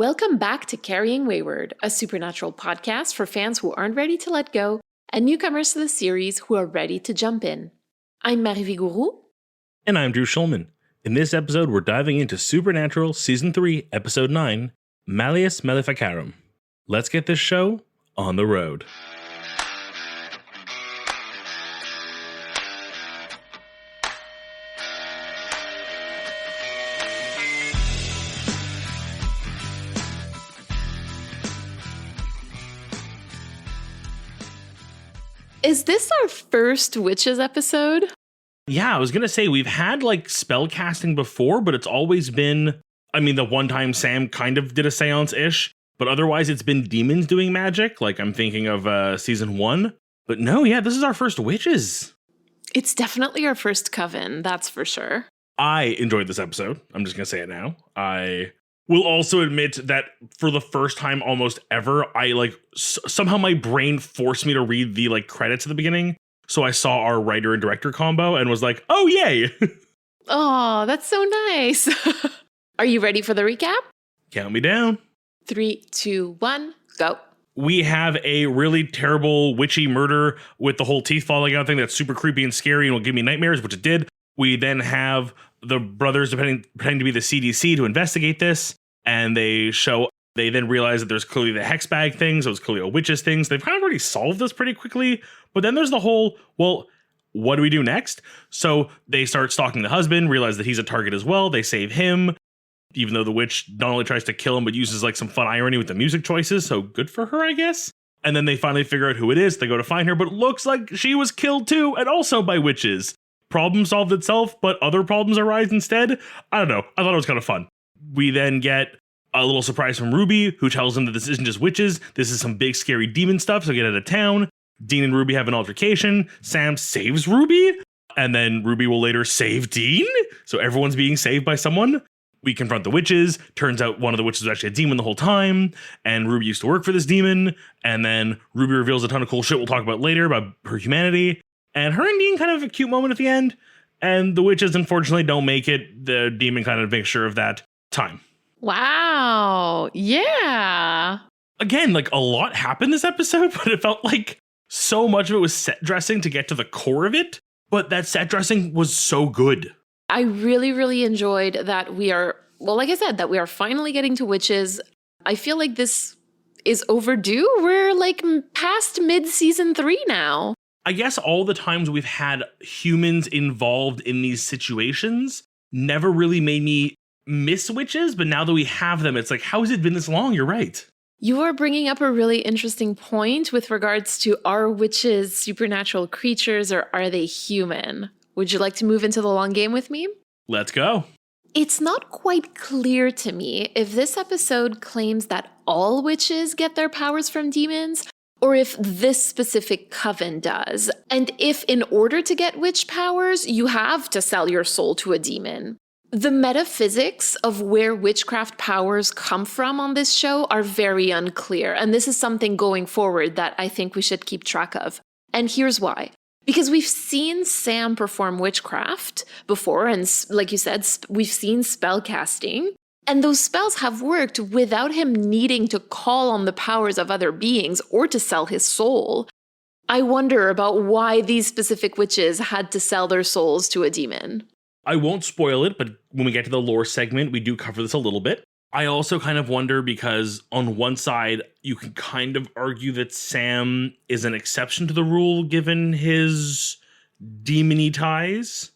Welcome back to Carrying Wayward, a supernatural podcast for fans who aren't ready to let go and newcomers to the series who are ready to jump in. I'm Marie Vigourou. And I'm Drew Schulman. In this episode, we're diving into Supernatural Season 3, Episode 9, Malleus Maleficarum. Let's get this show on the road. Is this our first Witches episode? Yeah, I was going to say, we've had spell casting before, but it's always been, the one time Sam kind of did a seance-ish, but otherwise it's been demons doing magic, I'm thinking of Season 1. But no, yeah, this is our first Witches. It's definitely our first coven, that's for sure. I enjoyed this episode. I'm just going to say it now. I will also admit that for the first time almost ever, somehow my brain forced me to read the credits at the beginning. So I saw our writer and director combo and was like, oh, yay. Oh, that's so nice. Are you ready for the recap? Count me down. 3, 2, 1, go. We have a really terrible witchy murder with the whole teeth falling out thing that's super creepy and scary and will give me nightmares, which it did. We then have the brothers pretending to be the CDC to investigate this, and they then realize that there's clearly the hex bag thing, so it's clearly a witches thing. So they've kind of already solved this pretty quickly, but then there's the whole, well, what do we do next? So they start stalking the husband, realize that he's a target as well. They save him, even though the witch not only tries to kill him, but uses some fun irony with the music choices, so good for her, I guess. And then they finally figure out who it is. They go to find her, but it looks like she was killed too, and also by witches. Problem solved itself, but other problems arise instead. I don't know. I thought it was kind of fun. We then get a little surprise from Ruby, who tells them that this isn't just witches. This is some big scary demon stuff, so get out of town. Dean and Ruby have an altercation. Sam saves Ruby, and then Ruby will later save Dean. So everyone's being saved by someone. We confront the witches. Turns out one of the witches was actually a demon the whole time, and Ruby used to work for this demon. And then Ruby reveals a ton of cool shit we'll talk about later about her humanity. And her and Dean kind of have a cute moment at the end. And the witches, unfortunately, don't make it. The demon kind of makes sure of that time. Wow. Yeah. Again, a lot happened this episode, but it felt like so much of it was set dressing to get to the core of it. But that set dressing was so good. I really, really enjoyed that we are, like I said, that we are finally getting to witches. I feel like this is overdue. We're past mid-season 3 now. I guess all the times we've had humans involved in these situations never really made me miss witches, but now that we have them, it's how has it been this long? You're right. You are bringing up a really interesting point with regards to, are witches supernatural creatures or are they human? Would you like to move into the long game with me? Let's go. It's not quite clear to me if this episode claims that all witches get their powers from demons, or if this specific coven does, and if in order to get witch powers, you have to sell your soul to a demon. The metaphysics of where witchcraft powers come from on this show are very unclear, and this is something going forward that I think we should keep track of. And here's why. Because we've seen Sam perform witchcraft before, and like you said, we've seen spell casting. And those spells have worked without him needing to call on the powers of other beings or to sell his soul. I wonder about why these specific witches had to sell their souls to a demon. I won't spoil it, but when we get to the lore segment, we do cover this a little bit. I also kind of wonder because on one side, you can kind of argue that Sam is an exception to the rule given his demon-y ties.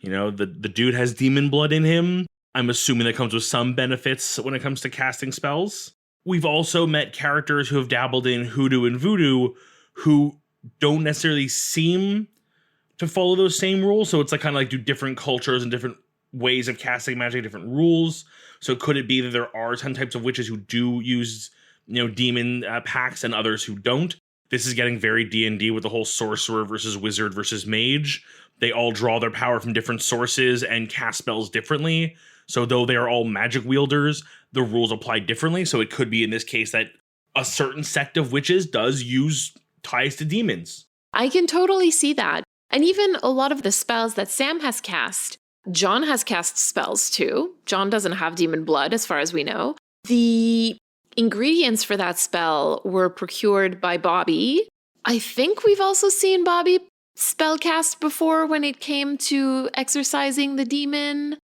The dude has demon blood in him. I'm assuming that comes with some benefits when it comes to casting spells. We've also met characters who have dabbled in hoodoo and voodoo who don't necessarily seem to follow those same rules. So it's do different cultures and different ways of casting magic, different rules. So could it be that there are some types of witches who do use, demon packs and others who don't? This is getting very D&D with the whole sorcerer versus wizard versus mage. They all draw their power from different sources and cast spells differently. So though they are all magic wielders, the rules apply differently. So it could be in this case that a certain sect of witches does use ties to demons. I can totally see that. And even a lot of the spells that Sam has cast, John has cast spells too. John doesn't have demon blood as far as we know. The ingredients for that spell were procured by Bobby. I think we've also seen Bobby spellcast before when it came to exorcising the demon.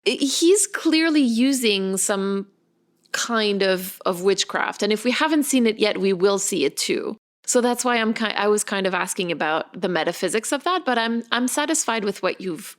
He's clearly using some kind of witchcraft. And if we haven't seen it yet, we will see it too. So that's why I was kind of asking about the metaphysics of that, but I'm satisfied with what you've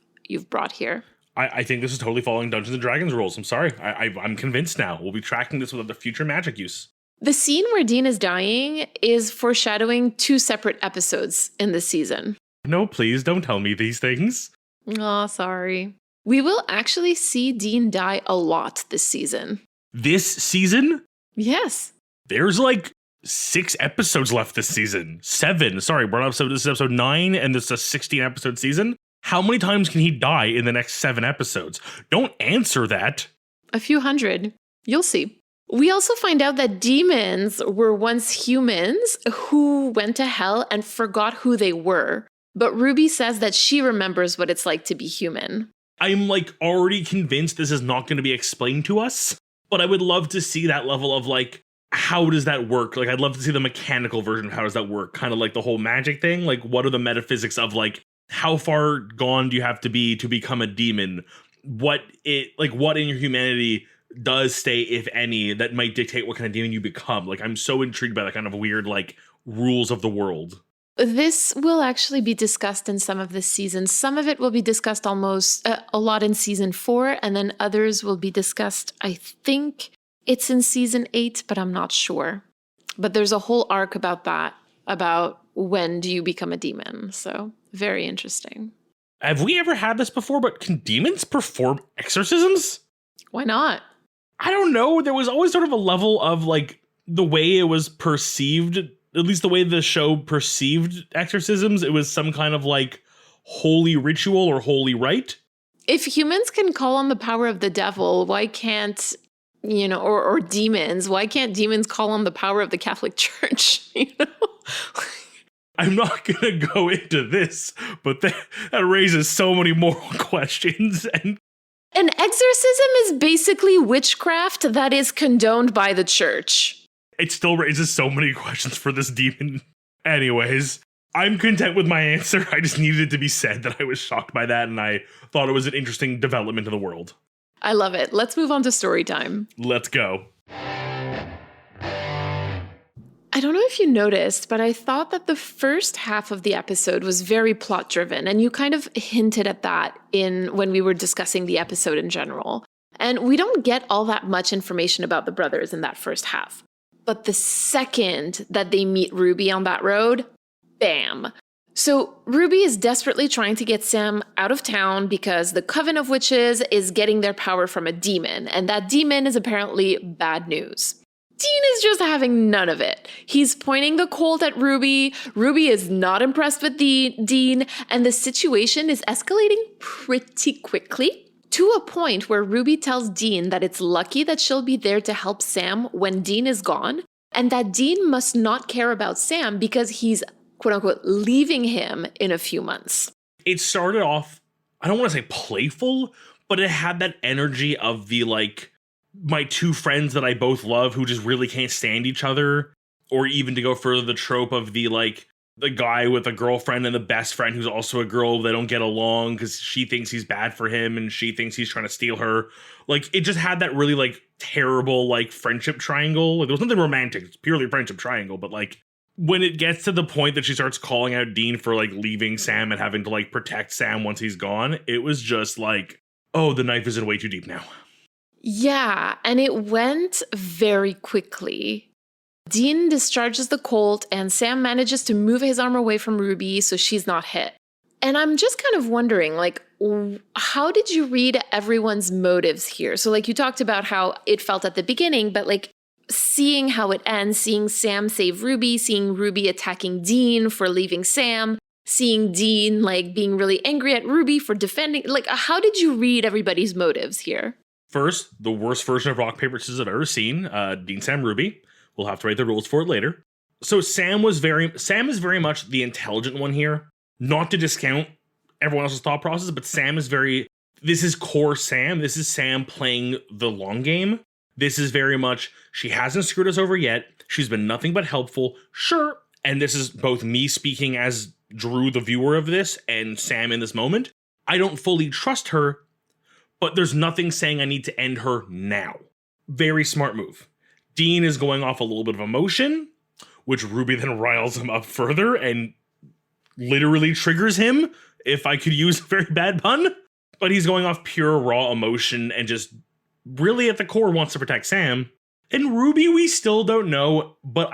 brought here. I think this is totally following Dungeons and Dragons rules. I'm sorry. I'm convinced now. We'll be tracking this with the future magic use. The scene where Dean is dying is foreshadowing 2 separate episodes in this season. No, please don't tell me these things. Aw, sorry. We will actually see Dean die a lot this season. This season? Yes. There's like 6 episodes left this season. 7. Sorry, this is episode 9, and this is a 16 episode season. How many times can he die in the next 7 episodes? Don't answer that. A few hundred. You'll see. We also find out that demons were once humans who went to hell and forgot who they were. But Ruby says that she remembers what it's like to be human. I'm like already convinced this is not going to be explained to us, but I would love to see that level of like, how does that work? Like, I'd love to see the mechanical version of how does that work? Kind of like the whole magic thing. Like, what are the metaphysics of like, how far gone do you have to be to become a demon? What in your humanity does stay, if any, that might dictate what kind of demon you become? Like, I'm so intrigued by that kind of weird, like, rules of the world. This will actually be discussed in some of this season. Some of it will be discussed almost a lot in season 4, and then others will be discussed, I think it's in season 8, but I'm not sure. But there's a whole arc about that, about when do you become a demon. So very interesting. Have we ever had this before, but can demons perform exorcisms? Why not? I don't know. There was always sort of a level of like the way it was perceived, at least the way the show perceived exorcisms. It was some kind of like holy ritual or holy rite. If humans can call on the power of the devil, why can't, or demons, why can't demons call on the power of the Catholic Church? I'm not going to go into this, but that raises so many moral questions. And an exorcism is basically witchcraft that is condoned by the church. It still raises so many questions for this demon. Anyways, I'm content with my answer. I just needed it to be said that I was shocked by that, and I thought it was an interesting development in the world. I love it. Let's move on to story time. Let's go. I don't know if you noticed, but I thought that the first half of the episode was very plot driven, and you kind of hinted at that when we were discussing the episode in general. And we don't get all that much information about the brothers in that first half. But the second that they meet Ruby on that road, bam. So Ruby is desperately trying to get Sam out of town because the Coven of Witches is getting their power from a demon, and that demon is apparently bad news. Dean is just having none of it. He's pointing the Colt at Ruby. Ruby is not impressed with Dean, and the situation is escalating pretty quickly to a point where Ruby tells Dean that it's lucky that she'll be there to help Sam when Dean is gone, and that Dean must not care about Sam because he's, quote unquote, leaving him in a few months. It started off, I don't want to say playful, but it had that energy of the like, my two friends that I both love who just really can't stand each other, or even to go further, the trope of the like the guy with a girlfriend and the best friend who's also a girl. They don't get along because she thinks he's bad for him and she thinks he's trying to steal her. Like, it just had that really like terrible like friendship triangle. Like, there was nothing romantic, it's purely friendship triangle. But like when it gets to the point that she starts calling out Dean for like leaving Sam and having to like protect Sam once he's gone, it was just like, oh, the knife is in way too deep now. Yeah, and it went very quickly. Dean discharges the Colt, and Sam manages to move his arm away from Ruby so she's not hit. And I'm just kind of wondering, like, how did you read everyone's motives here? So, like, you talked about how it felt at the beginning, but, like, seeing how it ends, seeing Sam save Ruby, seeing Ruby attacking Dean for leaving Sam, seeing Dean, like, being really angry at Ruby for defending, like, how did you read everybody's motives here? First, the worst version of rock, paper, scissors I've ever seen. Dean, Sam, Ruby. We'll have to write the rules for it later. So Sam is very much the intelligent one here. Not to discount everyone else's thought process, but this is core Sam. This is Sam playing the long game. This is very much, she hasn't screwed us over yet. She's been nothing but helpful. Sure. And this is both me speaking as Drew, the viewer of this, and Sam in this moment. I don't fully trust her, but there's nothing saying I need to end her now. Very smart move. Dean is going off a little bit of emotion, which Ruby then riles him up further and literally triggers him, if I could use a very bad pun. But he's going off pure raw emotion and just really at the core wants to protect Sam. And Ruby, we still don't know, but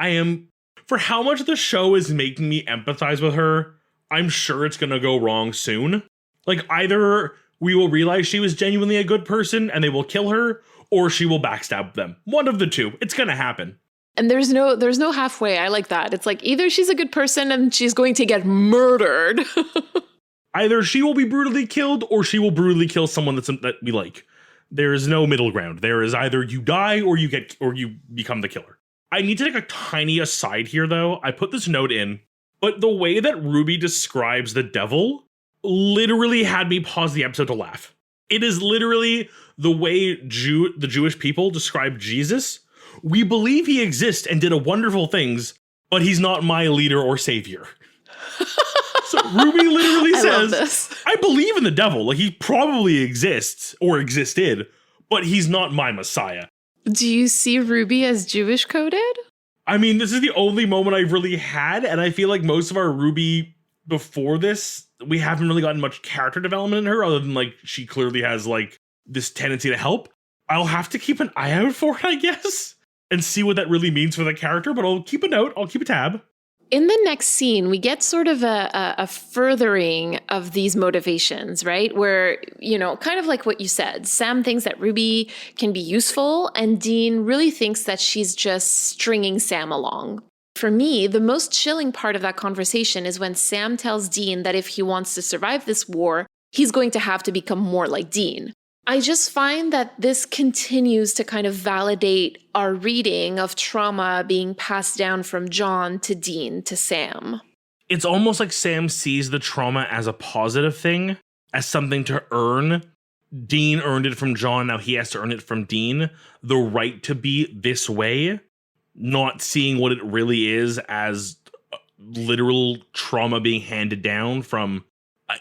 for how much the show is making me empathize with her, I'm sure it's gonna go wrong soon. Like, either we will realize she was genuinely a good person and they will kill her, or she will backstab them. One of the two. It's gonna happen. And there's no halfway. I like that. It's like either she's a good person and she's going to get murdered. Either she will be brutally killed or she will brutally kill someone that we like. There is no middle ground. There is either you die or you become the killer. I need to take a tiny aside here though. I put this note in, but the way that Ruby describes the devil literally had me pause the episode to laugh. It is literally the way the Jewish people describe Jesus. We believe he exists and did wonderful things, but he's not my leader or savior. So Ruby literally says, I believe in the devil. Like, he probably exists or existed, but he's not my messiah. Do you see Ruby as Jewish coded? I mean, this is the only moment I've really had, and I feel like most of our Ruby before this, we haven't really gotten much character development in her, other than, like, she clearly has, like, this tendency to help. I'll have to keep an eye out for it, I guess, and see what that really means for the character, but I'll keep a note, I'll keep a tab. In the next scene, we get sort of a furthering of these motivations, right? Where, kind of like what you said, Sam thinks that Ruby can be useful, and Dean really thinks that she's just stringing Sam along. For me, the most chilling part of that conversation is when Sam tells Dean that if he wants to survive this war, he's going to have to become more like Dean. I just find that this continues to kind of validate our reading of trauma being passed down from John to Dean to Sam. It's almost like Sam sees the trauma as a positive thing, as something to earn. Dean earned it from John, now he has to earn it from Dean. The right to be this way, not seeing what it really is as literal trauma being handed down from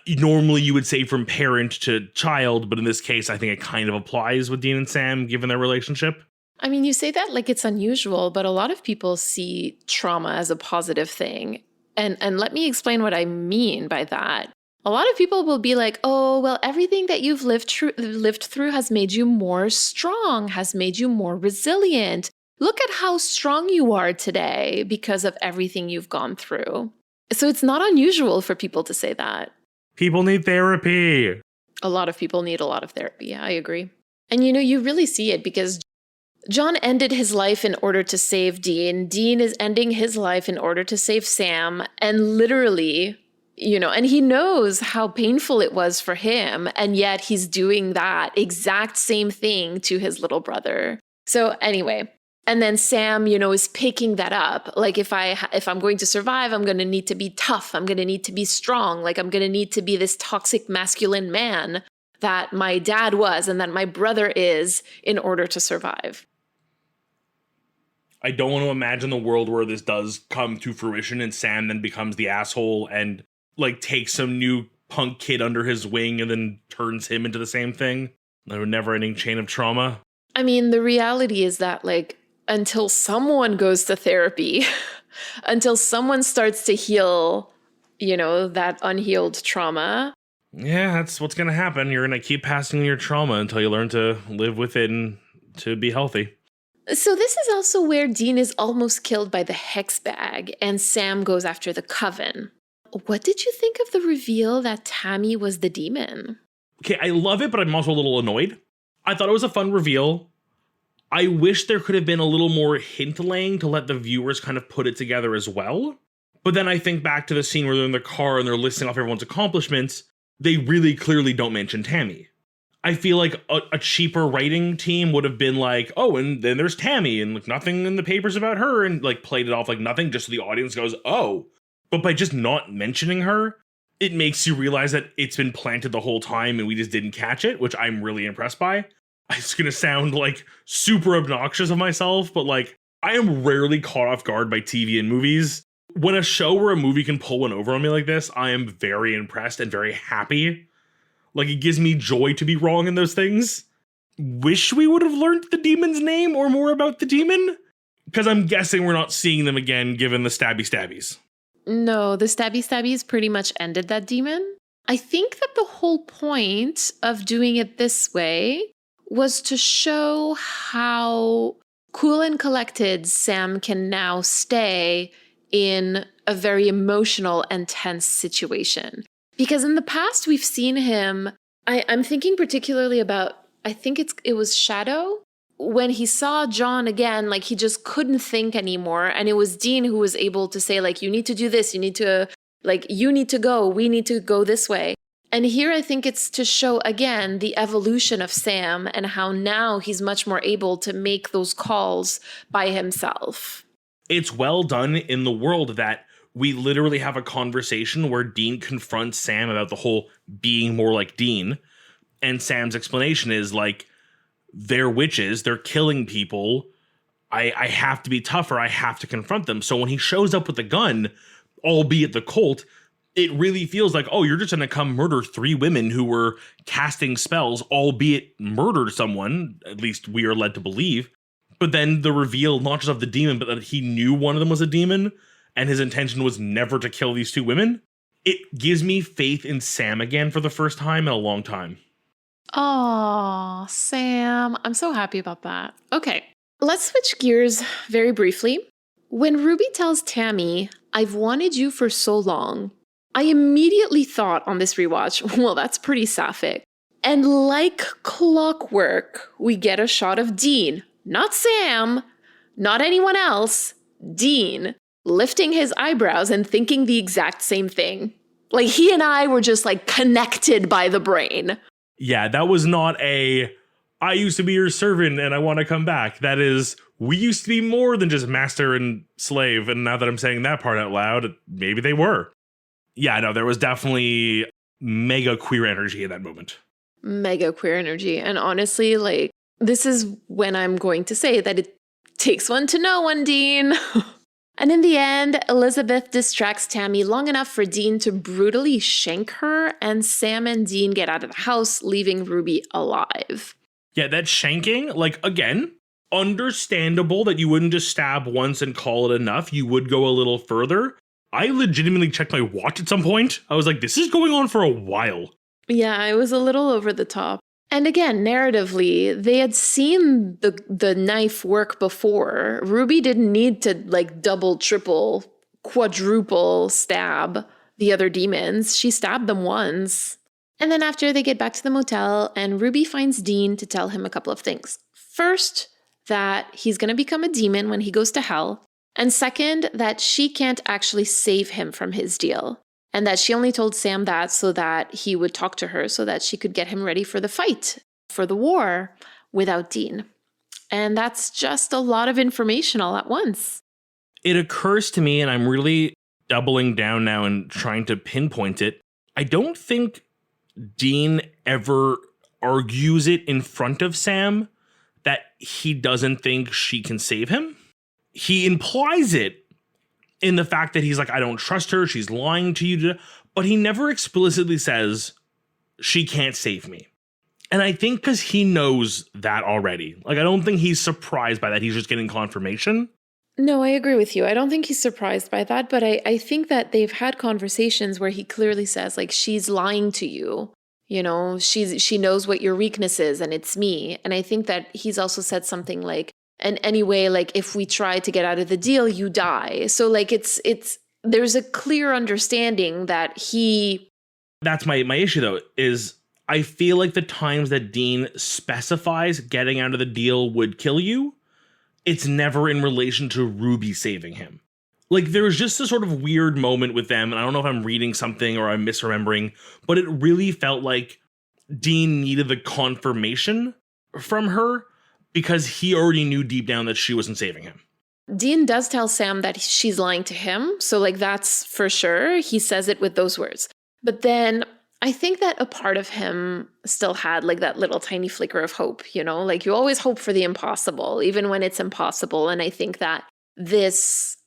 normally you would say from parent to child, but in this case, I think it kind of applies with Dean and Sam, given their relationship. I mean, you say that like it's unusual, but a lot of people see trauma as a positive thing. And let me explain what I mean by that. A lot of people will be like, oh, well, everything that you've lived through has made you more strong, has made you more resilient. Look at how strong you are today because of everything you've gone through. So it's not unusual for people to say that. People need therapy. A lot of people need a lot of therapy. Yeah, I agree. And you really see it because John ended his life in order to save Dean. Dean is ending his life in order to save Sam. And literally, and he knows how painful it was for him. And yet he's doing that exact same thing to his little brother. So anyway, and then Sam, is picking that up. Like if I'm going to survive, I'm going to need to be tough. I'm going to need to be strong. Like I'm going to need to be this toxic masculine man that my dad was and that my brother is in order to survive. I don't want to imagine the world where this does come to fruition and Sam then becomes the asshole and like takes some new punk kid under his wing and then turns him into the same thing. A never-ending chain of trauma. I mean, the reality is that like until someone goes to therapy, until someone starts to heal, that unhealed trauma. Yeah, that's what's going to happen. You're going to keep passing your trauma until you learn to live with it and to be healthy. So this is also where Dean is almost killed by the hex bag and Sam goes after the coven. What did you think of the reveal that Tammy was the demon? Okay, I love it, but I'm also a little annoyed. I thought it was a fun reveal. I wish there could have been a little more hint laying to let the viewers kind of put it together as well. But then I think back to the scene where they're in the car and they're listing off everyone's accomplishments. They really clearly don't mention Tammy. I feel like a cheaper writing team would have been like, oh, and then there's Tammy and like nothing in the papers about her and like played it off like nothing just so the audience goes, oh. But by just not mentioning her, it makes you realize that it's been planted the whole time and we just didn't catch it, which I'm really impressed by. it's going to sound like super obnoxious of myself, but like I am rarely caught off guard by TV and movies. When a show or a movie can pull one over on me like this, I am very impressed and very happy. Like, it gives me joy to be wrong in those things. Wish we would have learned the demon's name or more about the demon, because I'm guessing we're not seeing them again given the stabby stabbies. No, the stabby stabbies pretty much ended that demon. I think that the whole point of doing it this way was to show how cool and collected Sam can now stay in a very emotional and tense situation. Because in the past, we've seen him, I'm thinking particularly about, I think it was Shadow. When he saw John again, like he just couldn't think anymore. And it was Dean who was able to say, like, you need to do this, you need to go, we need to go this way. And here I think it's to show again the evolution of Sam and how now he's much more able to make those calls by himself. It's well done in the world that we literally have a conversation where Dean confronts Sam about the whole being more like Dean. And Sam's explanation is like, they're witches, they're killing people. I have to be tougher, I have to confront them. So when he shows up with a gun, albeit the Colt, it really feels like, oh, you're just going to come murder 3 women who were casting spells, albeit murdered someone, at least we are led to believe. But then the reveal, not just of the demon, but that he knew one of them was a demon, and his intention was never to kill these 2 women. It gives me faith in Sam again for the first time in a long time. Aw, Sam. I'm so happy about that. Okay, let's switch gears very briefly. When Ruby tells Tammy, I've wanted you for so long, I immediately thought on this rewatch, well, that's pretty sapphic. And like clockwork, we get a shot of Dean, not Sam, not anyone else, Dean, lifting his eyebrows and thinking the exact same thing. Like he and I were just like connected by the brain. Yeah, that was not I used to be your servant and I want to come back. That is, we used to be more than just master and slave. And now that I'm saying that part out loud, maybe they were. Yeah, no, there was definitely mega queer energy in that moment. Mega queer energy. And honestly, like, this is when I'm going to say that it takes one to know one, Dean. And in the end, Elizabeth distracts Tammy long enough for Dean to brutally shank her, and Sam and Dean get out of the house, leaving Ruby alive. Yeah, that shanking, like, again, understandable that you wouldn't just stab once and call it enough. You would go a little further. I legitimately checked my watch at some point. I was like, this is going on for a while. Yeah, it was a little over the top. And again, narratively, they had seen the knife work before. Ruby didn't need to like double, triple, quadruple stab the other demons. She stabbed them once. And then after they get back to the motel, and Ruby finds Dean to tell him a couple of things. First, that he's going to become a demon when he goes to hell. And second, that she can't actually save him from his deal. And that she only told Sam that so that he would talk to her so that she could get him ready for the fight, for the war, without Dean. And that's just a lot of information all at once. It occurs to me, and I'm really doubling down now and trying to pinpoint it, I don't think Dean ever argues it in front of Sam that he doesn't think she can save him. He implies it in the fact that he's like, I don't trust her, she's lying to you, but he never explicitly says, she can't save me. And I think because he knows that already. Like, I don't think he's surprised by that, he's just getting confirmation. No, I agree with you. I don't think he's surprised by that, but I think that they've had conversations where he clearly says, like, she's lying to you. You know, she knows what your weakness is, and it's me. And I think that he's also said something like, and anyway, like, if we try to get out of the deal, you die. So, like, there's a clear understanding that he... That's my issue, though, is I feel like the times that Dean specifies getting out of the deal would kill you, it's never in relation to Ruby saving him. Like, there was just a sort of weird moment with them, and I don't know if I'm reading something or I'm misremembering, but it really felt like Dean needed the confirmation from her, because he already knew deep down that she wasn't saving him. Dean does tell Sam that she's lying to him. So, like, that's for sure. He says it with those words. But then I think that a part of him still had like that little tiny flicker of hope, you know, like you always hope for the impossible, even when it's impossible. And I think that this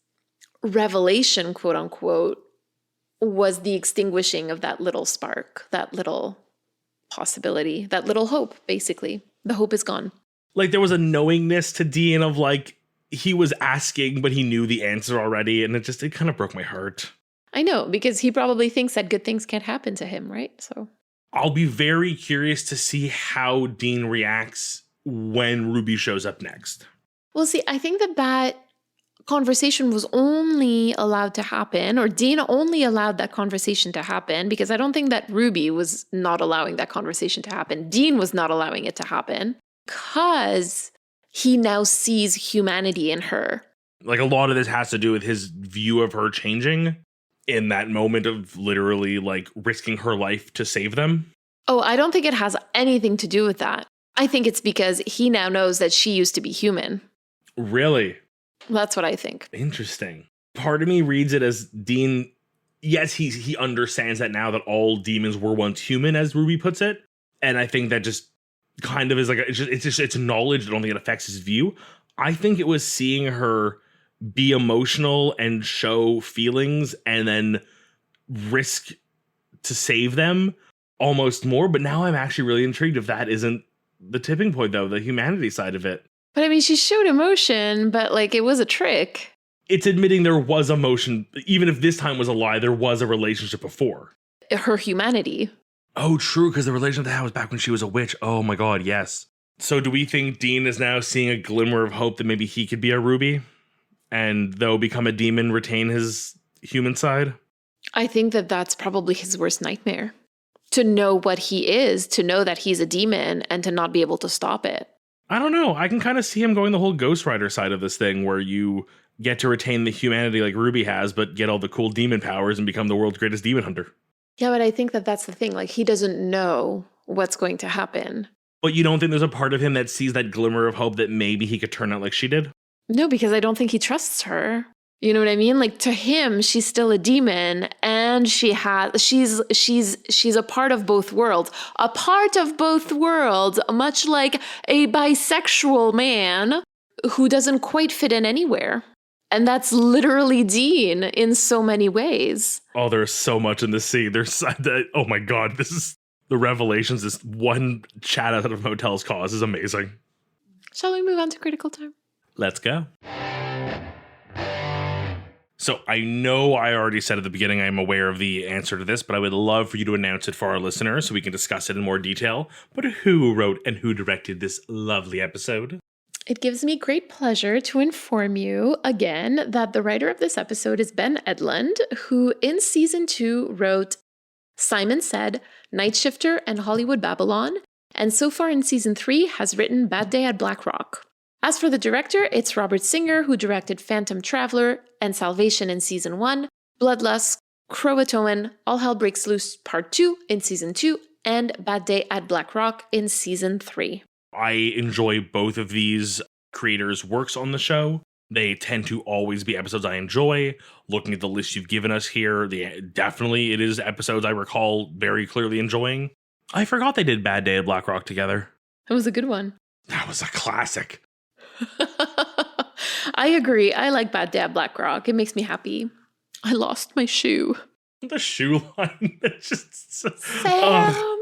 revelation, quote unquote, was the extinguishing of that little spark, that little possibility, that little hope, basically. The hope is gone. Like there was a knowingness to Dean of like, he was asking, but he knew the answer already. And it kind of broke my heart. I know, because he probably thinks that good things can't happen to him, right? So I'll be very curious to see how Dean reacts when Ruby shows up next. well, see, I think that conversation was only allowed to happen, or Dean only allowed that conversation to happen, because I don't think that Ruby was not allowing that conversation to happen. Dean was not allowing it to happen because he now sees humanity in her. Like a lot of this has to do with his view of her changing in that moment of literally like risking her life to save them. Oh, I don't think it has anything to do with that. I think it's because he now knows that she used to be human. Really? That's what I think. Interesting. Part of me reads it as Dean, yes, he understands that now that all demons were once human, as Ruby puts it. And I think that just kind of is like, it's knowledge. I don't think it affects his view. I think it was seeing her be emotional and show feelings and then risk to save them almost more. But now I'm actually really intrigued if that isn't the tipping point, though, the humanity side of it. But I mean, she showed emotion, but like it was a trick. It's admitting there was emotion. Even if this time was a lie, there was a relationship before. Her humanity. Oh, true, because the relationship they had was back when she was a witch. Oh my god, yes. So do we think Dean is now seeing a glimmer of hope that maybe he could be a Ruby? And though become a demon, retain his human side? I think that that's probably his worst nightmare. To know what he is, to know that he's a demon, and to not be able to stop it. I don't know. I can kind of see him going the whole Ghost Rider side of this thing where you get to retain the humanity like Ruby has, but get all the cool demon powers and become the world's greatest demon hunter. Yeah, but I think that that's the thing. Like, he doesn't know what's going to happen. But you don't think there's a part of him that sees that glimmer of hope that maybe he could turn out like she did? No, because I don't think he trusts her. You know what I mean? Like, to him, she's still a demon, and she's a part of both worlds. A part of both worlds, much like a bisexual man who doesn't quite fit in anywhere. And that's literally Dean in so many ways. Oh, there's so much in this scene. Oh my god, this is the revelations this one chat out of Motel's Cause is amazing. Shall we move on to critical time? Let's go. So I know I already said at the beginning I am aware of the answer to this, but I would love for you to announce it for our listeners so we can discuss it in more detail. But who wrote and who directed this lovely episode? It gives me great pleasure to inform you again that the writer of this episode is Ben Edlund, who in season 2 wrote Simon Said, Night Shifter, and Hollywood Babylon, and so far in season 3 has written Bad Day at Black Rock. As for the director, it's Robert Singer, who directed Phantom Traveler and Salvation in season 1, Bloodlust, Croatoan, All Hell Breaks Loose Part 2 in season 2, and Bad Day at Black Rock in season 3. I enjoy both of these creators' works on the show. They tend to always be episodes I enjoy. Looking at the list you've given us here, definitely it is episodes I recall very clearly enjoying. I forgot they did Bad Day at Black Rock together. That was a good one. That was a classic. I agree. I like Bad Day at Black Rock. It makes me happy. I lost my shoe. The shoe line. It's just Sam!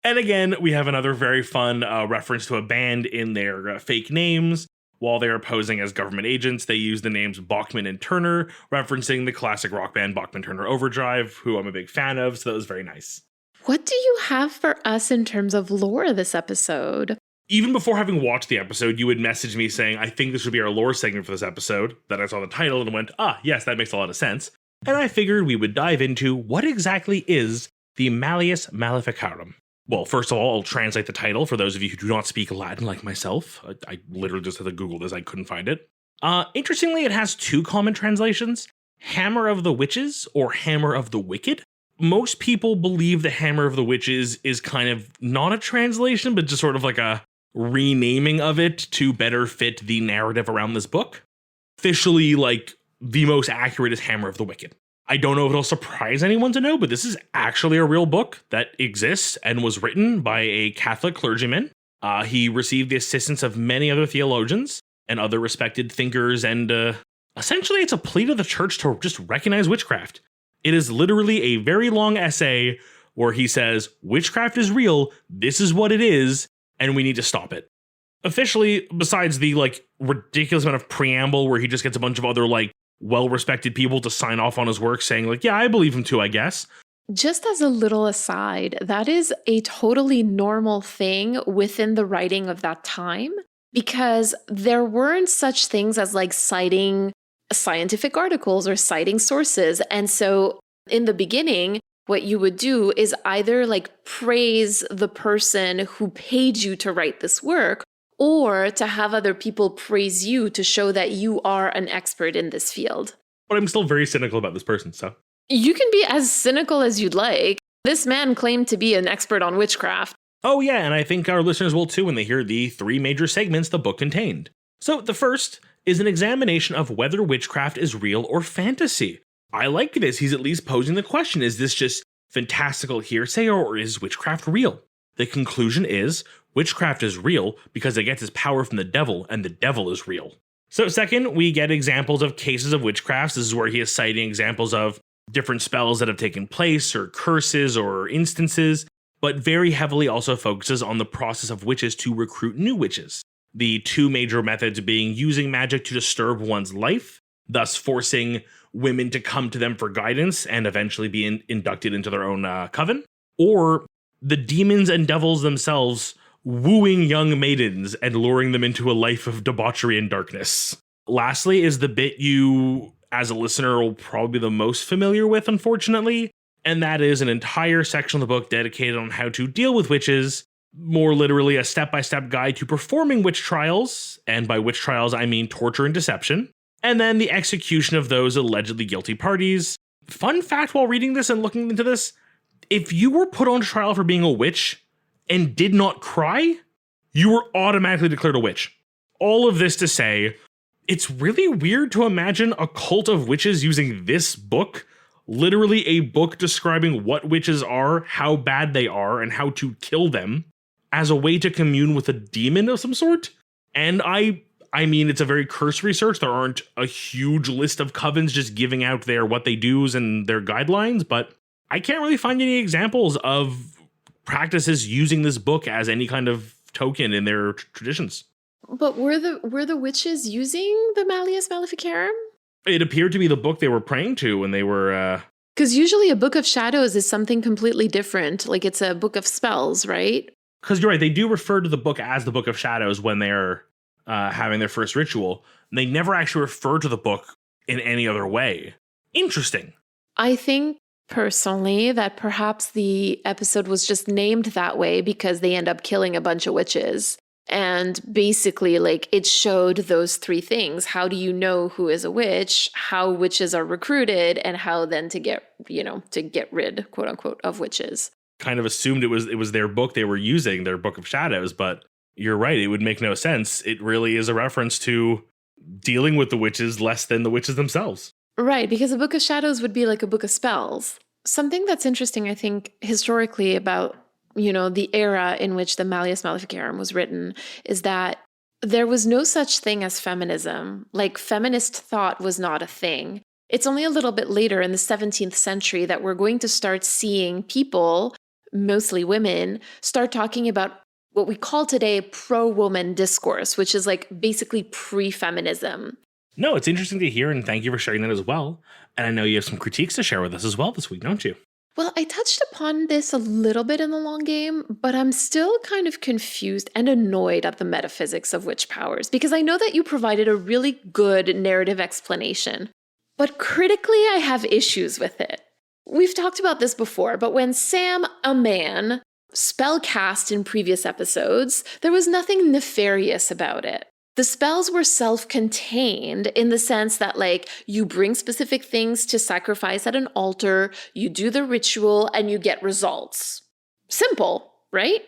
And again, we have another very fun reference to a band in their fake names. While they are posing as government agents, they use the names Bachman and Turner, referencing the classic rock band Bachman Turner Overdrive, who I'm a big fan of, so that was very nice. What do you have for us in terms of lore this episode? Even before having watched the episode, you would message me saying, I think this should be our lore segment for this episode. Then I saw the title and went, yes, that makes a lot of sense. And I figured we would dive into what exactly is the Malleus Maleficarum. Well, first of all, I'll translate the title for those of you who do not speak Latin like myself. I literally just had to Google this. I couldn't find it. Interestingly, it has two common translations. Hammer of the Witches or Hammer of the Wicked. Most people believe the Hammer of the Witches is kind of not a translation, but just sort of like a renaming of it to better fit the narrative around this book. Officially, like, the most accurate is Hammer of the Wicked. I don't know if it'll surprise anyone to know, but this is actually a real book that exists and was written by a Catholic clergyman. He received the assistance of many other theologians and other respected thinkers, and essentially it's a plea to the church to just recognize witchcraft. It is literally a very long essay where he says, witchcraft is real, this is what it is, and we need to stop it. Officially, besides the ridiculous amount of preamble where he just gets a bunch of other well-respected people to sign off on his work saying yeah, I believe him too, I guess. Just as a little aside, that is a totally normal thing within the writing of that time, because there weren't such things as citing scientific articles or citing sources. And so in the beginning, what you would do is either praise the person who paid you to write this work, or to have other people praise you to show that you are an expert in this field. But I'm still very cynical about this person, so. You can be as cynical as you'd like. This man claimed to be an expert on witchcraft. Oh yeah, and I think our listeners will too when they hear the 3 major segments the book contained. So the first is an examination of whether witchcraft is real or fantasy. I like this. He's at least posing the question, is this just fantastical hearsay or is witchcraft real? The conclusion is witchcraft is real because it gets its power from the devil, and the devil is real. So second, we get examples of cases of witchcraft. This is where he is citing examples of different spells that have taken place or curses or instances, but very heavily also focuses on the process of witches to recruit new witches. The 2 major methods being using magic to disturb one's life, thus forcing women to come to them for guidance and eventually be inducted into their own coven, or the demons and devils themselves wooing young maidens and luring them into a life of debauchery and darkness. Lastly is the bit you, as a listener, will probably be the most familiar with, unfortunately, and that is an entire section of the book dedicated on how to deal with witches, more literally a step-by-step guide to performing witch trials, and by witch trials I mean torture and deception, and then the execution of those allegedly guilty parties. Fun fact while reading this and looking into this, if you were put on trial for being a witch and did not cry, you were automatically declared a witch. All of this to say, it's really weird to imagine a cult of witches using this book, literally a book describing what witches are, how bad they are, and how to kill them, as a way to commune with a demon of some sort. And I mean, it's a very cursory search. There aren't a huge list of covens just giving out their what they do's and their guidelines, but I can't really find any examples of practices using this book as any kind of token in their traditions. But were the witches using the Malleus Maleficarum? It appeared to be the book they were praying to when they were... Because usually a book of shadows is something completely different. It's a book of spells, right? Because you're right, they do refer to the book as the Book of Shadows when they're having their first ritual. They never actually refer to the book in any other way. Interesting. I think personally that perhaps the episode was just named that way because they end up killing a bunch of witches. And basically, it showed those 3 things. How do you know who is a witch, how witches are recruited, and how then to get rid, quote unquote, of witches. Kind of assumed it was their book they were using, their Book of Shadows, but you're right, it would make no sense. It really is a reference to dealing with the witches less than the witches themselves. Right, because a Book of Shadows would be like a book of spells. Something that's interesting, I think, historically about the era in which the Malleus Maleficarum was written is that there was no such thing as feminism. Feminist thought was not a thing. It's only a little bit later in the 17th century that we're going to start seeing people, mostly women, start talking about what we call today pro-woman discourse, which is basically pre-feminism. No, it's interesting to hear, and thank you for sharing that as well. And I know you have some critiques to share with us as well this week, don't you? Well, I touched upon this a little bit in the long game, but I'm still kind of confused and annoyed at the metaphysics of witch powers, because I know that you provided a really good narrative explanation. But critically, I have issues with it. We've talked about this before, but when Sam, a man, spellcast in previous episodes, there was nothing nefarious about it. The spells were self-contained in the sense that, you bring specific things to sacrifice at an altar, you do the ritual, and you get results. Simple, right?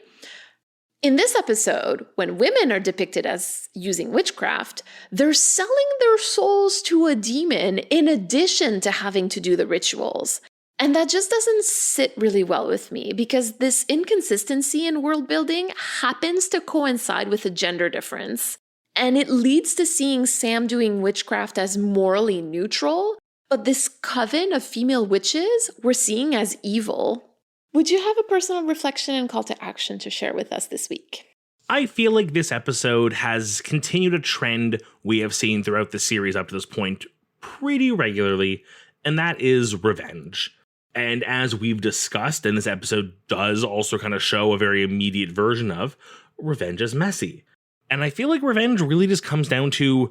In this episode, when women are depicted as using witchcraft, they're selling their souls to a demon in addition to having to do the rituals. And that just doesn't sit really well with me because this inconsistency in world building happens to coincide with a gender difference. And it leads to seeing Sam doing witchcraft as morally neutral, but this coven of female witches we're seeing as evil. Would you have a personal reflection and call to action to share with us this week? I feel like this episode has continued a trend we have seen throughout the series up to this point pretty regularly, and that is revenge. And as we've discussed, and this episode does also kind of show a very immediate version of, revenge is messy. And I feel like revenge really just comes down to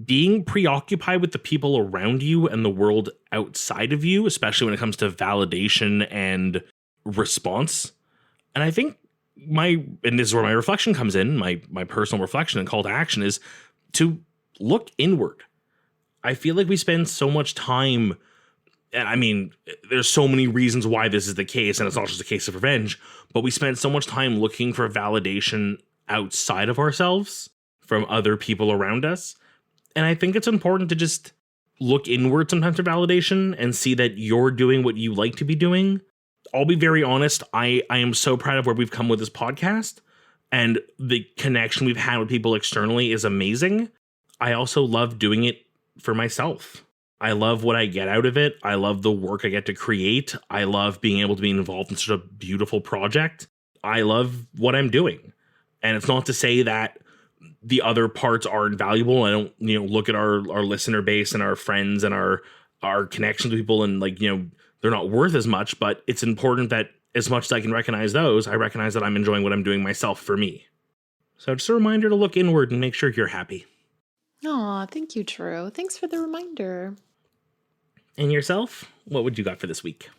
being preoccupied with the people around you and the world outside of you, especially when it comes to validation and response. And I think and this is where my reflection comes in, my personal reflection and call to action is to look inward. I feel like we spend so much time, and I mean, there's so many reasons why this is the case, and it's not just a case of revenge, but we spend so much time looking for validation outside of ourselves from other people around us. And I think it's important to just look inward sometimes for validation and see that you're doing what you like to be doing. I'll be very honest, I am so proud of where we've come with this podcast, and the connection we've had with people externally is amazing. I also love doing it for myself. I love what I get out of it. I love the work I get to create. I love being able to be involved in such a beautiful project. I love what I'm doing. And it's not to say that the other parts aren't valuable. I don't, look at our listener base and our friends and our connections with people and they're not worth as much, but it's important that as much as I can recognize those, I recognize that I'm enjoying what I'm doing myself for me. So just a reminder to look inward and make sure you're happy. Aw, thank you, Drew. Thanks for the reminder. And yourself? What would you got for this week?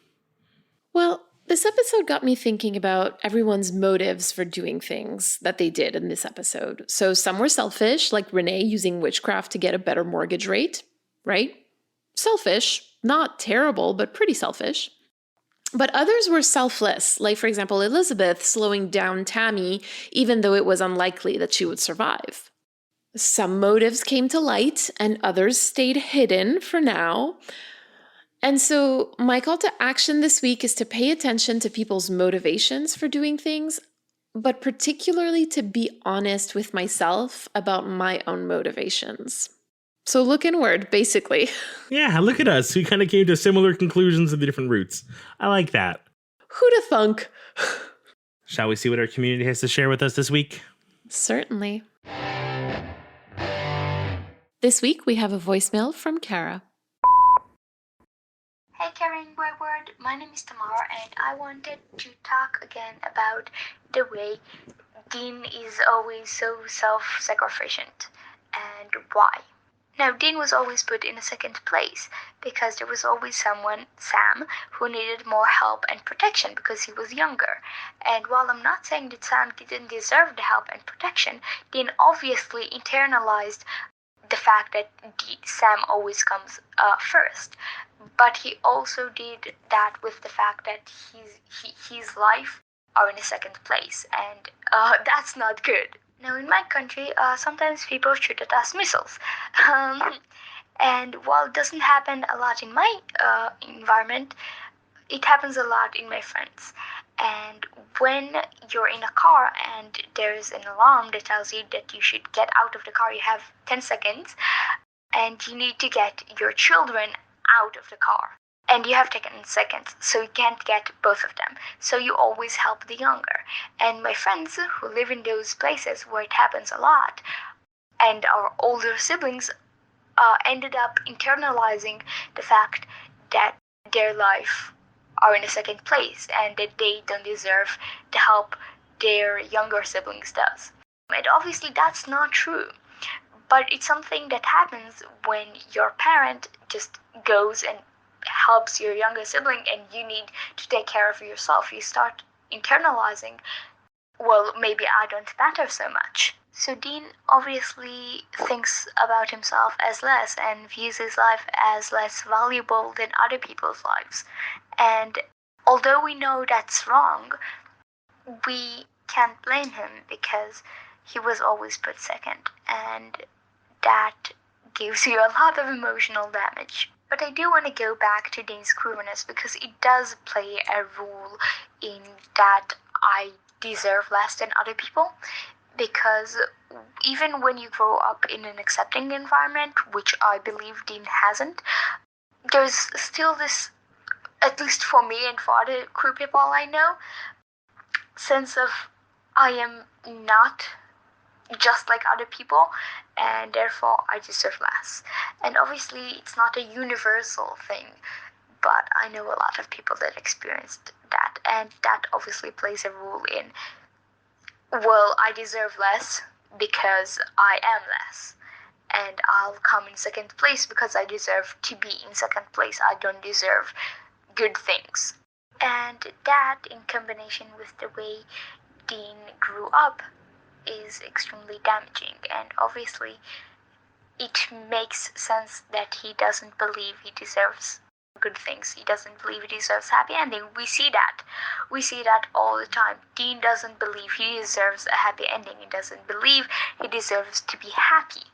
Well, this episode got me thinking about everyone's motives for doing things that they did in this episode. So some were selfish, like Renee using witchcraft to get a better mortgage rate, right? Selfish, not terrible, but pretty selfish. But others were selfless, like, for example, Elizabeth slowing down Tammy, even though it was unlikely that she would survive. Some motives came to light, and others stayed hidden for now. And so my call to action this week is to pay attention to people's motivations for doing things, but particularly to be honest with myself about my own motivations. So look inward, basically. Yeah, look at us. We kind of came to similar conclusions of the different routes. I like that. Who'da thunk? Shall we see what our community has to share with us this week? Certainly. This week we have a voicemail from Kara. Hey Karen Word, my name is Tamara and I wanted to talk again about the way Dean is always so self-sacrificient and why. Now, Dean was always put in a second place because there was always someone, Sam, who needed more help and protection because he was younger. And while I'm not saying that Sam didn't deserve the help and protection, Dean obviously internalized the fact that Sam always comes first. But he also did that with the fact that his life are in a second place, and that's not good. Now, in my country, sometimes people shoot at us missiles. And while it doesn't happen a lot in my environment, it happens a lot in my friends. And when you're in a car and there's an alarm that tells you that you should get out of the car, you have 10 seconds, and you need to get your children out of the car. And you have 10 seconds, so you can't get both of them. So you always help the younger. And my friends who live in those places where it happens a lot, and our older siblings ended up internalizing the fact that their life are in a second place and that they don't deserve the help their younger siblings does. And obviously that's not true. But it's something that happens when your parent just goes and helps your younger sibling and you need to take care of yourself. You start internalizing, well, maybe I don't matter so much. So Dean obviously thinks about himself as less and views his life as less valuable than other people's lives. And although we know that's wrong, we can't blame him because he was always put second, and that gives you a lot of emotional damage. But I do want to go back to Dean's queerness because it does play a role in that I deserve less than other people. Because even when you grow up in an accepting environment, which I believe Dean hasn't, there's still this, at least for me and for other queer people I know, sense of I am not just like other people, and therefore I deserve less. And obviously it's not a universal thing, but I know a lot of people that experienced that, and that obviously plays a role in, well, I deserve less because I am less, and I'll come in second place because I deserve to be in second place. I don't deserve good things. And that, in combination with the way Dean grew up, is extremely damaging, and obviously it makes sense that he doesn't believe he deserves good things. He doesn't believe he deserves happy ending. We see that all the time. Dean doesn't believe he deserves a happy ending. He doesn't believe he deserves to be happy.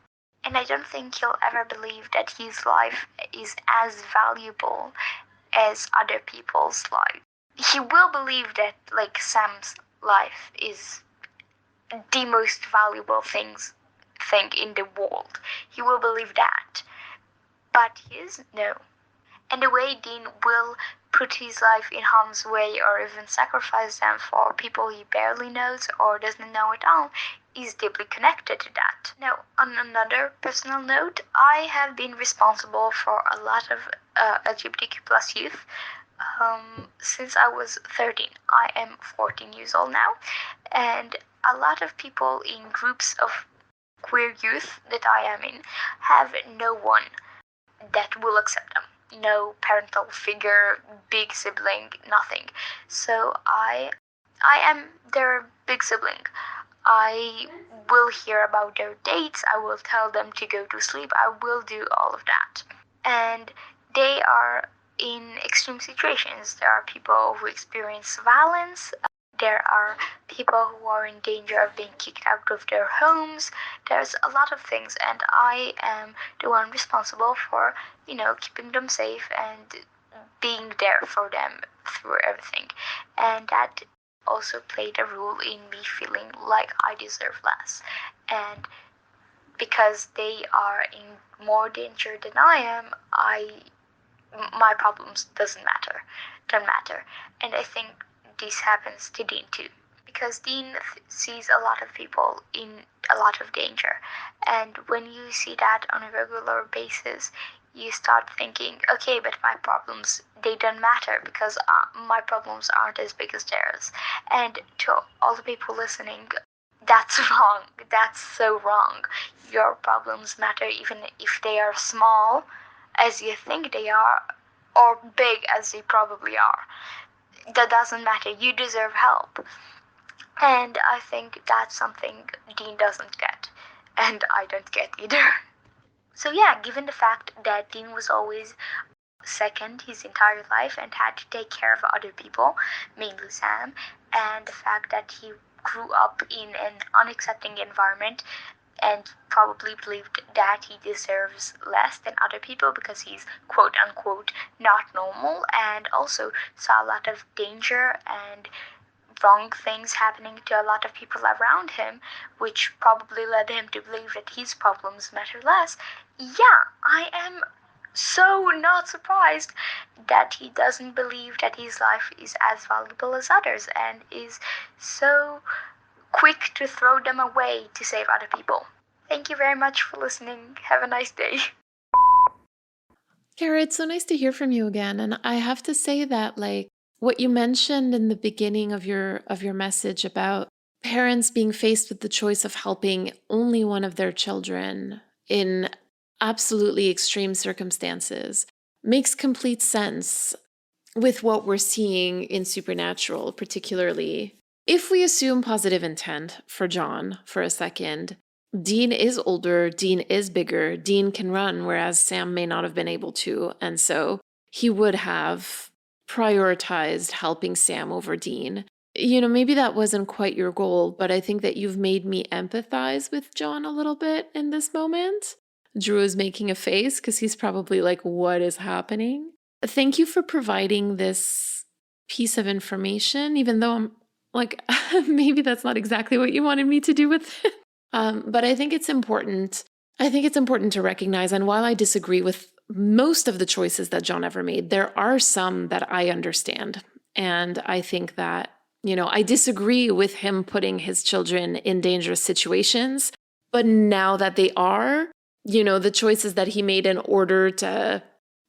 And I don't think he'll ever believe that his life is as valuable as other people's life. He will believe that, like, Sam's life is the most valuable thing in the world. He will believe that. But his, no. And the way Dean will put his life in harm's way or even sacrifice them for people he barely knows or doesn't know at all is deeply connected to that. Now, on another personal note, I have been responsible for a lot of LGBTQ plus youth since I was 13. I am 14 years old now, and a lot of people in groups of queer youth that I am in have no one that will accept them. No parental figure, big sibling, nothing. So I am their big sibling. I will hear about their dates, I will tell them to go to sleep, I will do all of that. And they are in extreme situations. There are people who experience violence. There are people who are in danger of being kicked out of their homes. There's a lot of things, and I am the one responsible for, keeping them safe and being there for them through everything. And that also played a role in me feeling like I deserve less. And because they are in more danger than I am, my problems don't matter. And I think this happens to Dean too, because Dean sees a lot of people in a lot of danger, and when you see that on a regular basis, you start thinking, okay, but my problems, they don't matter because my problems aren't as big as theirs. And to all the people listening, that's wrong. That's so wrong. Your problems matter even if they are small as you think they are, or big as they probably are. That doesn't matter. You deserve help. And I think that's something Dean doesn't get, and I don't get either. So yeah, given the fact that Dean was always second his entire life and had to take care of other people, mainly Sam, and the fact that he grew up in an unaccepting environment and probably believed that he deserves less than other people because he's quote unquote not normal, and also saw a lot of danger and wrong things happening to a lot of people around him, which probably led him to believe that his problems matter less. Yeah, I am so not surprised that he doesn't believe that his life is as valuable as others and is so quick to throw them away to save other people. Thank you very much for listening. Have a nice day. Kara, it's so nice to hear from you again. And I have to say that, like, what you mentioned in the beginning of your message about parents being faced with the choice of helping only one of their children in absolutely extreme circumstances makes complete sense with what we're seeing in Supernatural, particularly. If we assume positive intent for John for a second, Dean is older, Dean is bigger, Dean can run, whereas Sam may not have been able to. And so he would have prioritized helping Sam over Dean. maybe that wasn't quite your goal, but I think that you've made me empathize with John a little bit in this moment. Drew is making a face because he's probably like, what is happening? Thank you for providing this piece of information, even though I'm like, maybe that's not exactly what you wanted me to do with it. But I think it's important. I think it's important to recognize, and while I disagree with most of the choices that John ever made, there are some that I understand. And I think that, I disagree with him putting his children in dangerous situations. But now that they are, the choices that he made in order to,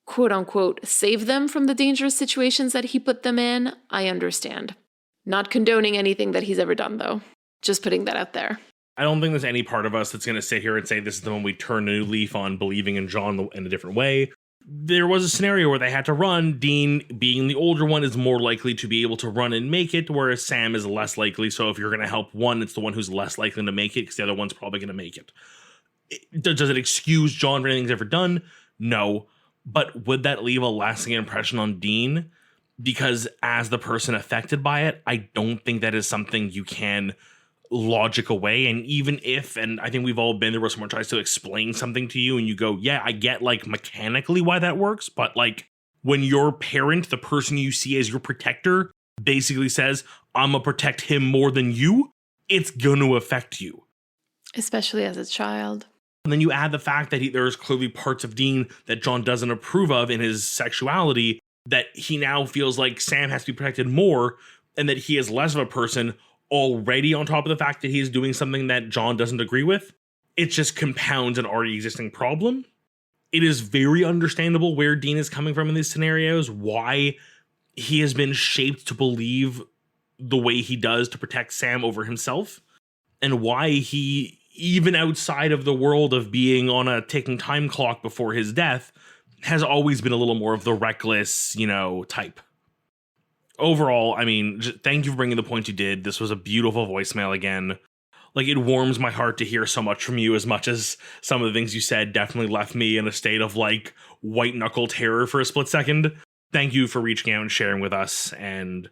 quote unquote, save them from the dangerous situations that he put them in, I understand. Not condoning anything that he's ever done, though. Just putting that out there. I don't think there's any part of us that's going to sit here and say this is the one we turn a new leaf on believing in John in a different way. There was a scenario where they had to run. Dean, being the older one, is more likely to be able to run and make it, whereas Sam is less likely. So if you're going to help one, it's the one who's less likely to make it because the other one's probably going to make it. Does it excuse John for anything he's ever done? No. But would that leave a lasting impression on Dean? Because as the person affected by it, I don't think that is something you can logic away. And even if, and I think we've all been there where someone tries to explain something to you and you go, yeah, I get like mechanically why that works, but like when your parent, the person you see as your protector, basically says, I'm gonna protect him more than you, it's gonna affect you. Especially as a child. And then you add the fact that there's clearly parts of Dean that John doesn't approve of in his sexuality, that he now feels like Sam has to be protected more, and that he is less of a person already, on top of the fact that he's doing something that John doesn't agree with. It just compounds an already existing problem. It is very understandable where Dean is coming from in these scenarios, why he has been shaped to believe the way he does to protect Sam over himself, and why he, even outside of the world of being on a ticking time clock before his death, has always been a little more of the reckless, type. Overall, I mean, thank you for bringing the point you did. This was a beautiful voicemail again. Like, it warms my heart to hear so much from you, as much as some of the things you said definitely left me in a state of, like, white-knuckle terror for a split second. Thank you for reaching out and sharing with us, and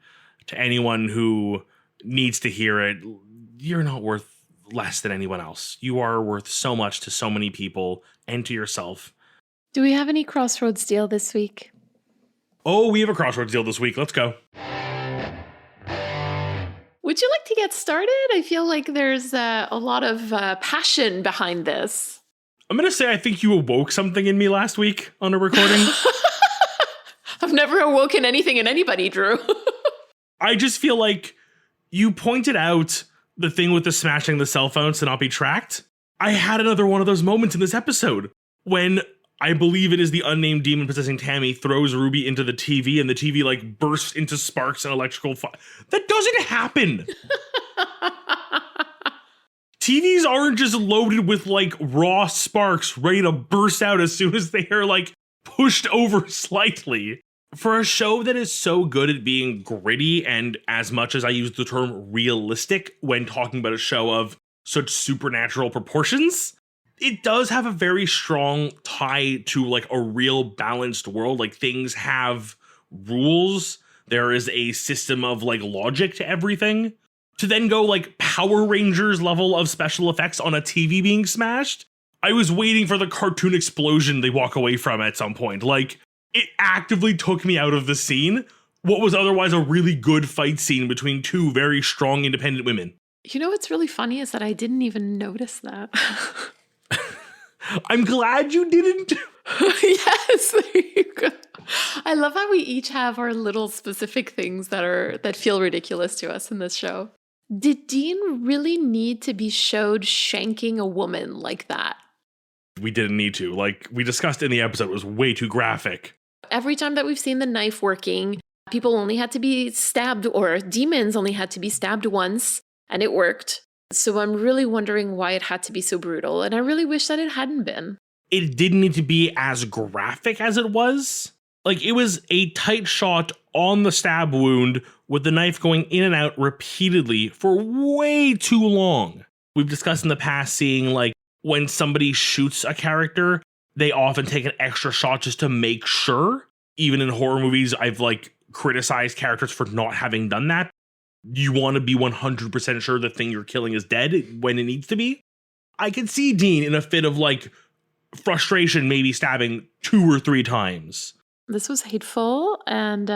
to anyone who needs to hear it, you're not worth less than anyone else. You are worth so much to so many people and to yourself. Do we have any Crossroads deal this week? Oh, we have a Crossroads deal this week. Let's go. Would you like to get started? I feel like there's a lot of passion behind this. I'm going to say I think you awoke something in me last week on a recording. I've never awoken anything in anybody, Drew. I just feel like you pointed out the thing with the smashing the cell phones to not be tracked. I had another one of those moments in this episode when I believe it is the unnamed demon possessing Tammy throws Ruby into the TV and the TV like bursts into sparks and electrical fire. That doesn't happen. TVs aren't just loaded with like raw sparks ready to burst out as soon as they are like pushed over slightly. For a show that is so good at being gritty, and as much as I use the term realistic when talking about a show of such supernatural proportions, it does have a very strong tie to like a real balanced world. Like, things have rules. There is a system of like logic to everything. To then go like Power Rangers level of special effects on a TV being smashed, I was waiting for the cartoon explosion they walk away from at some point. Like, it actively took me out of the scene, what was otherwise a really good fight scene between two very strong independent women. You know what's really funny is that I didn't even notice that. I'm glad you didn't. Yes, there you go. I love how we each have our little specific things that feel ridiculous to us in this show. Did Dean really need to be showed shanking a woman like that? We didn't need to. Like we discussed in the episode, it was way too graphic. Every time that we've seen the knife working, people only had to be stabbed, or demons only had to be stabbed once, and it worked. So I'm really wondering why it had to be so brutal, and I really wish that it hadn't been. It didn't need to be as graphic as it was. Like, it was a tight shot on the stab wound with the knife going in and out repeatedly for way too long. We've discussed in the past seeing, like, when somebody shoots a character, they often take an extra shot just to make sure. Even in horror movies, I've, like, criticized characters for not having done that. you want to be 100% sure the thing you're killing is dead when it needs to be. I could see Dean in a fit of like frustration, maybe stabbing 2 or 3 times. This was hateful, and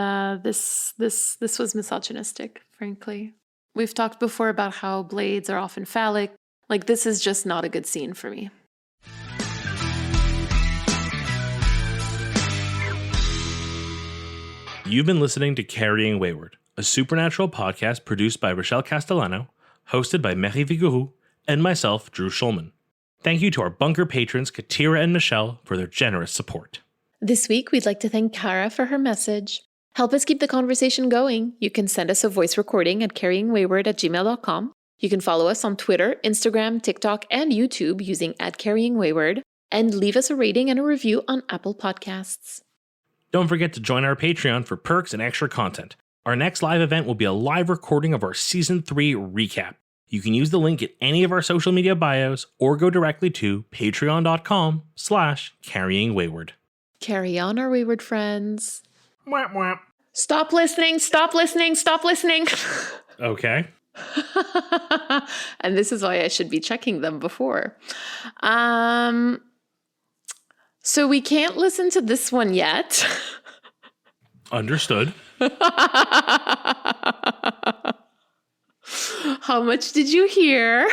this was misogynistic, frankly. We've talked before about how blades are often phallic. Like, this is just not a good scene for me. You've been listening to Carrying Wayward, a supernatural podcast produced by Rochelle Castellano, hosted by Mary Vigouroux, and myself, Drew Schulman. Thank you to our bunker patrons, Katira and Michelle, for their generous support. This week, we'd like to thank Kara for her message. Help us keep the conversation going. You can send us a voice recording at carryingwayward@gmail.com. You can follow us on Twitter, Instagram, TikTok, and YouTube using @carryingwayward, and leave us a rating and a review on Apple Podcasts. Don't forget to join our Patreon for perks and extra content. Our next live event will be a live recording of our Season 3 recap. You can use the link in any of our social media bios or go directly to patreon.com/carryingwayward. Carry on, our wayward friends. Mwah, mwah. Stop listening, stop listening, stop listening. Okay. And this is why I should be checking them before. So we can't listen to this one yet. Understood. How much did you hear?